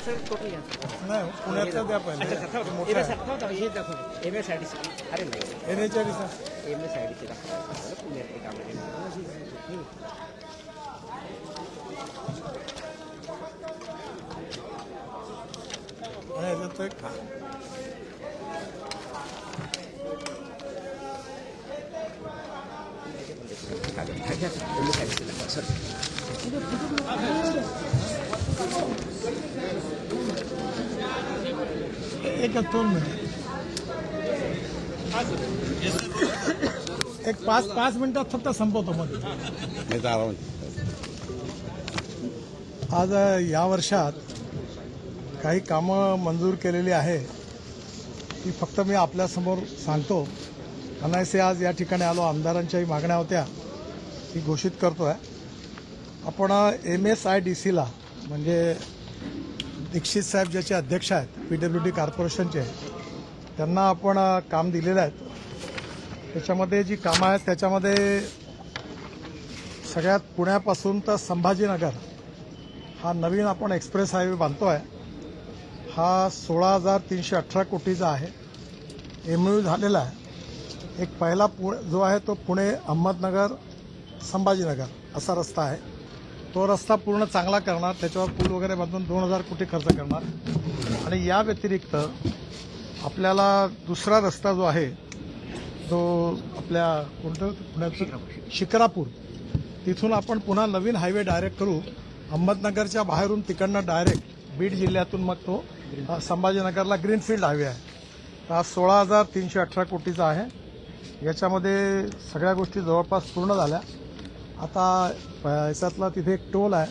नाही पुण्यातलं द्या पहिले मोठं आहे. NH-40 आणि याच्यात तो एक एकच 2 मिनिट एक 5 मिनिटात फक्त संपवतो मग. आज या वर्षात काही कामं मंजूर केलेली आहे ती फक्त मी आपल्यासमोर सांगतो. अनायसे आज या ठिकाणी आलो, आमदारांच्याही मागण्या होत्या ती घोषित करतो आहे. आपण MSIDCला म्हणजे दीक्षित साहेब ज्याचे अध्यक्ष आहेत PWD कॉर्पोरेशनचे, त्यांना आपण काम दिलेलं आहे. त्याच्यामध्ये जी कामं आहेत त्याच्यामध्ये सगळ्यात पुण्यापासून तर संभाजीनगर हा नवीन आपण एक्सप्रेस हायवे बांधतो आहे. हा 16,318 कोटीचा आहे. MOU झालेला आहे. एक पहिला जो आहे तो पुणे अहमदनगर संभाजीनगर असा रस्ता आहे. तो रस्ता पूर्ण चांगला करणार, त्याच्यावर पूल वगैरे बांधून 2,000 कोटी खर्च करणार. आणि या व्यतिरिक्त आपल्याला दुसरा रस्ता जो आहे तो आपल्या कोणतं पुण्याचं शिक्रापूर, तिथून आपण पुन्हा नवीन हायवे डायरेक्ट करू. अहमदनगरच्या बाहेरून तिकडनं डायरेक्ट बीड जिल्ह्यातून मग तो संभाजीनगरला ग्रीनफील्ड हायवे आहे. हा 16,318 कोटीचा आहे. याच्यामध्ये सगळ्या गोष्टी जवळपास पूर्ण झाल्या. आता याच्यातला तिथे एक टोल आहे,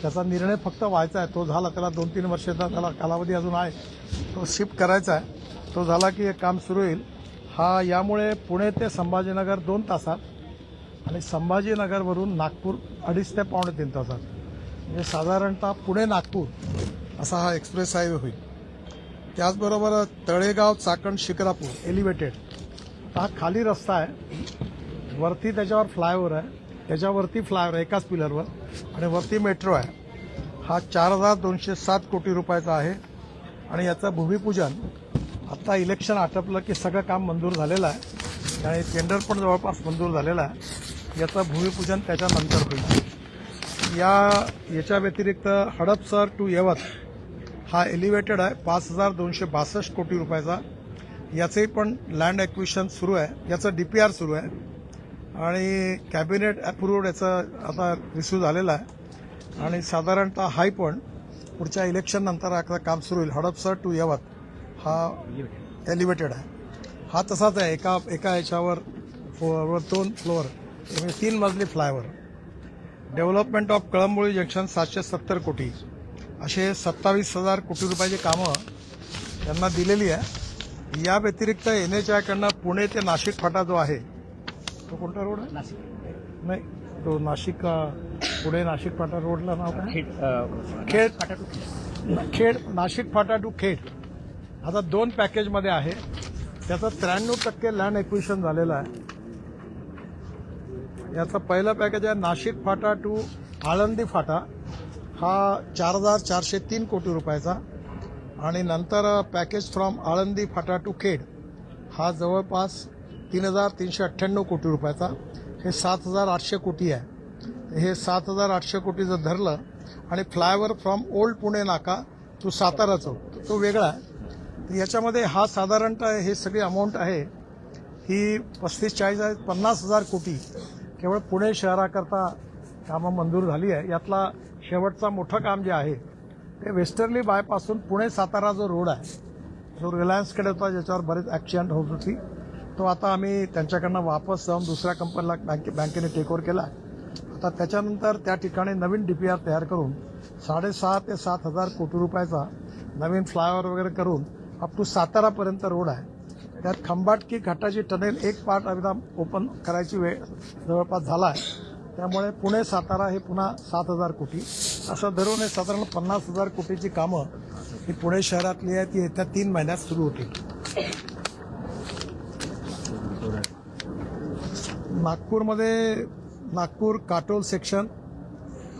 त्याचा निर्णय फक्त व्हायचा आहे. तो झाला, त्याला 2-3 वर्षाचा त्याला कालावधी अजून आहे, तो शिफ्ट करायचा आहे. तो झाला की एक काम सुरू होईल. हा यामुळे पुणे ते संभाजीनगर 2 तासात आणि संभाजीनगरवरून नागपूर 2.5 ते 3.5 तासात, म्हणजे साधारणतः पुणे नागपूर असा हा एक्सप्रेस हायवे होईल. त्याचबरोबर तळेगाव चाकण शिक्रापूर एलिव्हेटेड, हा खाली रस्ता आहे, वरती त्याच्यावर फ्लायओव्हर आहे, त्याच्यावरती फ्लायओव्हर एकाच पिलरवर, आणि वरती मेट्रो आहे. हा 4,207 कोटी रुपयाचा आहे. आणि याचं भूमिपूजन आता इलेक्शन आटपलं की सगळं काम मंजूर झालेलं आहे आणि टेंडर पण जवळपास मंजूर झालेलं आहे. याचं भूमिपूजन त्याच्यानंतर होईल. याच्या व्यतिरिक्त हडपसर टू यवत हा एलिव्हेटेड आहे, 5,262 कोटी रुपयाचा. याचंही पण लँड ॲक्विजिशन सुरू आहे, याचं DPR सुरू आहे आणि कॅबिनेट अप्रूव्ड याचं आता रिसिव्ह झालेलं आहे. आणि साधारणतः हाय पण पुढच्या इलेक्शननंतर आता काम सुरू होईल. हडपसर टू यवत हा एलिव्हेटेड आहे. हा तसाच आहे, एका याच्यावर 2 फ्लोअर, 3 मजली फ्लायओव्हर. डेव्हलपमेंट ऑफ कळंबोळी जंक्शन 770 कोटी, असे 27,000 कोटी रुपयाची कामं त्यांना दिलेली आहे. या व्यतिरिक्त NHAIकडनं पुणे ते नाशिक फाटा जो आहे तो कोणता रोड आहे? नाही, तो नाशिक पुणे नाशिक फाटा रोडला नाव काय? खेड नाशिक फाटा टू खेड. आता 2 पॅकेजमध्ये आहे. त्याचं 93% लँड एक्विजिशन झालेलं आहे. याचं पहिलं पॅकेज आहे नाशिक फाटा टू आळंदी फाटा, हा 4,403 कोटी रुपयाचा. आणि नंतर package from Alandi Phata to Khed हा जवळपास 3,398 कोटी रुपयाचा. हे 7,800 कोटी आहे. हे 7,800 कोटी जर धरलं आणि फ्लायओव्हर फ्रॉम ओल्ड पुणे नाका टू सातारा चौक तो वेगळा आहे. याच्यामध्ये हा साधारणतः हे सगळी अमाऊंट आहे ही 35-40 आहे. 50,000 कोटी केवळ पुणे शहराकरता कामं मंजूर झाली आहे. यातला शेवटचा मोठं काम जे आहे ते वेस्टर्ली बायपासून पुणे सातारा जो रोड आहे, जो रिलायन्सकडे होता, ज्याच्यावर बरेच ॲक्सिडेंट होत होती, तो आता आम्ही त्यांच्याकडनं वापस जाऊन दुसऱ्या कंपनीला बँकेने टेकओव्हर केला. आता त्याच्यानंतर त्या ठिकाणी नवीन DPR तयार करून 6,500 ते 7,000 कोटी रुपयाचा नवीन फ्लायओव्हर वगैरे करून अप टू सातारापर्यंत रोड आहे. त्यात खंबाटकी घाटाची टनेल एक पार्ट एकदम ओपन करायची वेळ जवळपास झाला आहे. त्यामुळे पुणे सातारा हे पुन्हा 7,000 कोटी असं धरून हे साधारण 50,000 कोटीची कामं ही पुणे शहरातली आहे, ती येत्या 3 महिन्यात सुरू होतील. नागपूरमध्ये नागपूर काटोल सेक्शन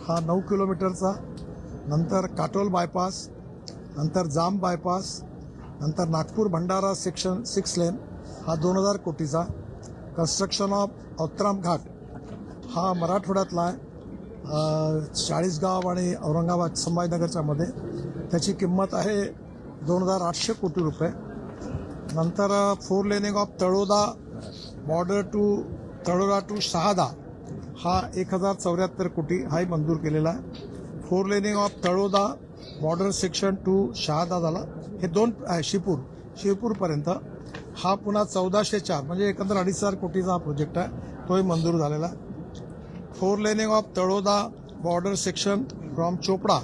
हा 9 किलोमीटरचा, नंतर काटोल बायपास, नंतर जाम बायपास, नंतर नागपूर भंडारा सेक्शन 6 लेन हा 2000 कोटीचा, कन्स्ट्रक्शन ऑफ औत्राम घाट हा मराठवाड्यातला आहे, चाळीसगाव आणि औरंगाबाद संभाजीनगरच्या मध्ये, त्याची किंमत आहे 2800 कोटी रुपये. नंतर 4 laning of Taloda border to Taloda to Shahada हा 1074 कोटी हाही मंजूर केलेला आहे. 4 laning of Taloda border section to Shahada झाला, हे 2 आहे. शिवपूरपर्यंत हा पुन्हा 1404 म्हणजे एकंदर 2500 कोटीचा हा प्रोजेक्ट आहे, तोही मंजूर झालेला आहे. 4 laning of Taloda border section from Chopda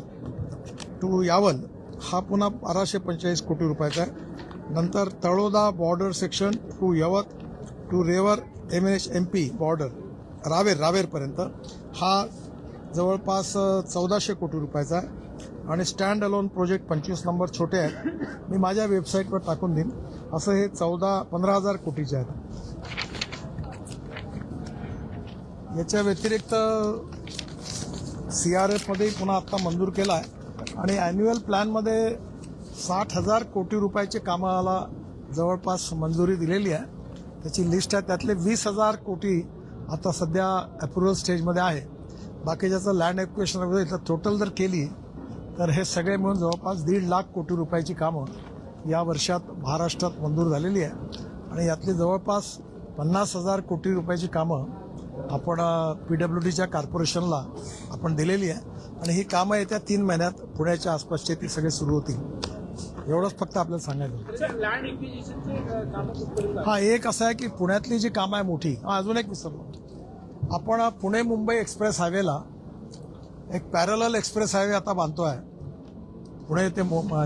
to Yawal हा पुन्हा 1245 कोटी रुपयाचा आहे. नंतर Taloda border section to Yavat to Raver MNH-MP border रावेरपर्यंत हा जवळपास 1400 कोटी रुपयाचा आहे. आणि स्टँड अलोन प्रोजेक्ट 25 नंबर छोटे आहेत, मी माझ्या वेबसाईटवर टाकून देईन. असं हे 15,000 कोटीचे आहेत. याच्या व्यतिरिक्त CRFमध्ये पुन्हा आत्ता मंजूर केला आहे आणि ॲन्युअल प्लॅनमध्ये 60,000 कोटी रुपयाचे कामाला जवळपास मंजुरी दिलेली आहे. त्याची लिस्ट आहे, त्यातले 20,000 कोटी आता सध्या अप्रुव्हल स्टेजमध्ये आहे. बाकीच्याचं लँड ॲक्विजिशन वगैरे टोटल जर केली तर हे सगळे मिळून जवळपास 1.5 लाख कोटी रुपयाची कामं या वर्षात महाराष्ट्रात मंजूर झालेली आहे. आणि यातली जवळपास 50,000 कोटी रुपयाची कामं आपण PWDच्या कॉर्पोरेशनला आपण दिलेली आहे. आणि ही कामं येत्या 3 महिन्यात पुण्याच्या आसपासचे ती सगळे सुरू होतील. एवढंच फक्त आपल्याला सांगायचं. हा एक असं आहे की पुण्यातली जी कामं आहे मोठी, अजून एक विसरलो, आपण पुणे मुंबई एक्सप्रेस हायवेला एक पॅरलल एक्सप्रेस हायवे आता बांधतोय. पुणे ते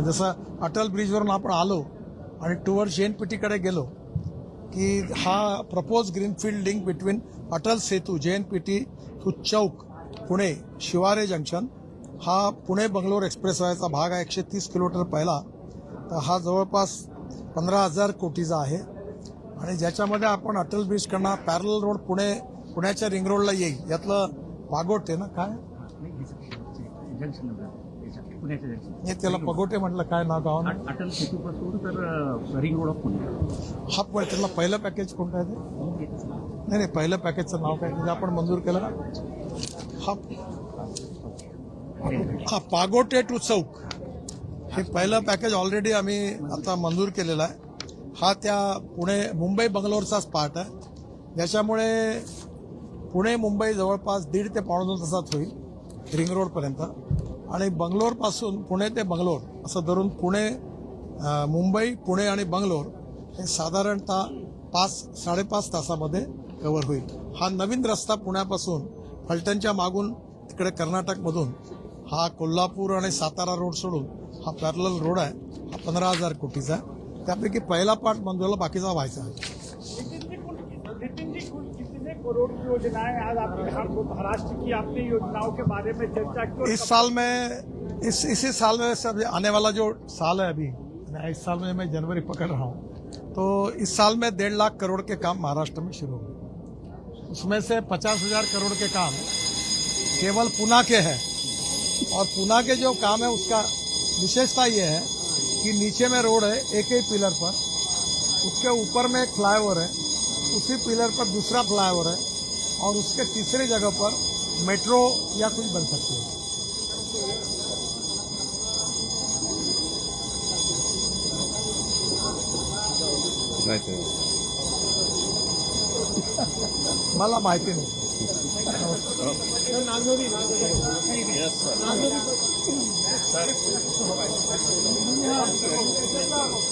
जसं अटल ब्रिजवरून आपण आलो आणि टुवर्ड JNPTकडे गेलो की हा propose greenfield link between Atal Setu JNPT to Chowk Pune Shivare junction हा पुणे बंगलोर एक्सप्रेस हायवेचा भाग आहे. 130 किलोमीटर पहिला, तर हा जवळपास 15,000 कोटीचा आहे. आणि ज्याच्यामध्ये आपण अटल ब्रिजकडनं पॅरल रोड पुण्याच्या रिंग रोडला येईल. यातलं पागोटे ना काय हे त्याला पगोटे म्हटलं, काय नाव गाव अटल सेतूपासून तर रिंग रोड ऑफ पुणे. हा त्यातलं पहिलं पॅकेज कोणतं आहे ते? नाही पहिलं पॅकेजचं नाव काय म्हणजे आपण मंजूर केलं ना? हा पागोटे टू चौक हे पहिलं पॅकेज ऑलरेडी आम्ही आता मंजूर केलेलं आहे. हा त्या मुंबई बंगलोरचाच पार्ट आहे, ज्याच्यामुळे पुणे मुंबई जवळपास 1.5 ते 2.5 तासात होईल रिंग रोडपर्यंत. आणि बंगलोरपासून पुणे ते बंगलोर असं धरून मुंबई पुणे आणि बंगलोर हे साधारणतः 5-5.5 तासामध्ये कव्हर होईल. हा नवीन रस्ता पुण्यापासून फलटणच्या मागून तिकडे कर्नाटकमधून हा कोल्हापूर आणि सातारा रोड सोडून हा पॅरलल रोड आहे. हा 15,000 कोटीचा आहे. त्यापैकी पहिला पार्ट मंजूरला, बाकीचा व्हायचा आहे. करोड़ की योजनाएं आज आपने महाराष्ट्र की आपने योजनाओं के बारे में चर्चा की. इस साल में इसी साल में सब आने वाला जो साल है अभी, इस साल में मैं जनवरी पकड़ रहा हूँ, तो इस साल में 1.5 लाख करोड़ के काम महाराष्ट्र में शुरू होंगे. उसमें से 50,000 करोड़ के काम केवल पुणे के हैं. और पुणे के जो काम है उसका विशेषता ये है कि नीचे में रोड है एक ही पिलर पर, उसके ऊपर में एक फ्लाईओवर है, उसी पिलर पर दूसरा फ्लाईओवर है, और उसके तीसरी जगह पर मेट्रो या कुछ बन सकती है. मला माहिती नाही.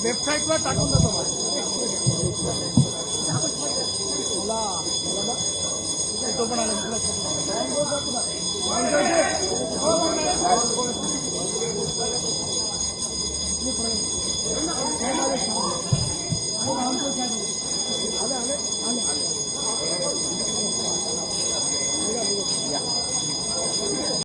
वेबसाईटवर टाकून देतो. तो पण आला आले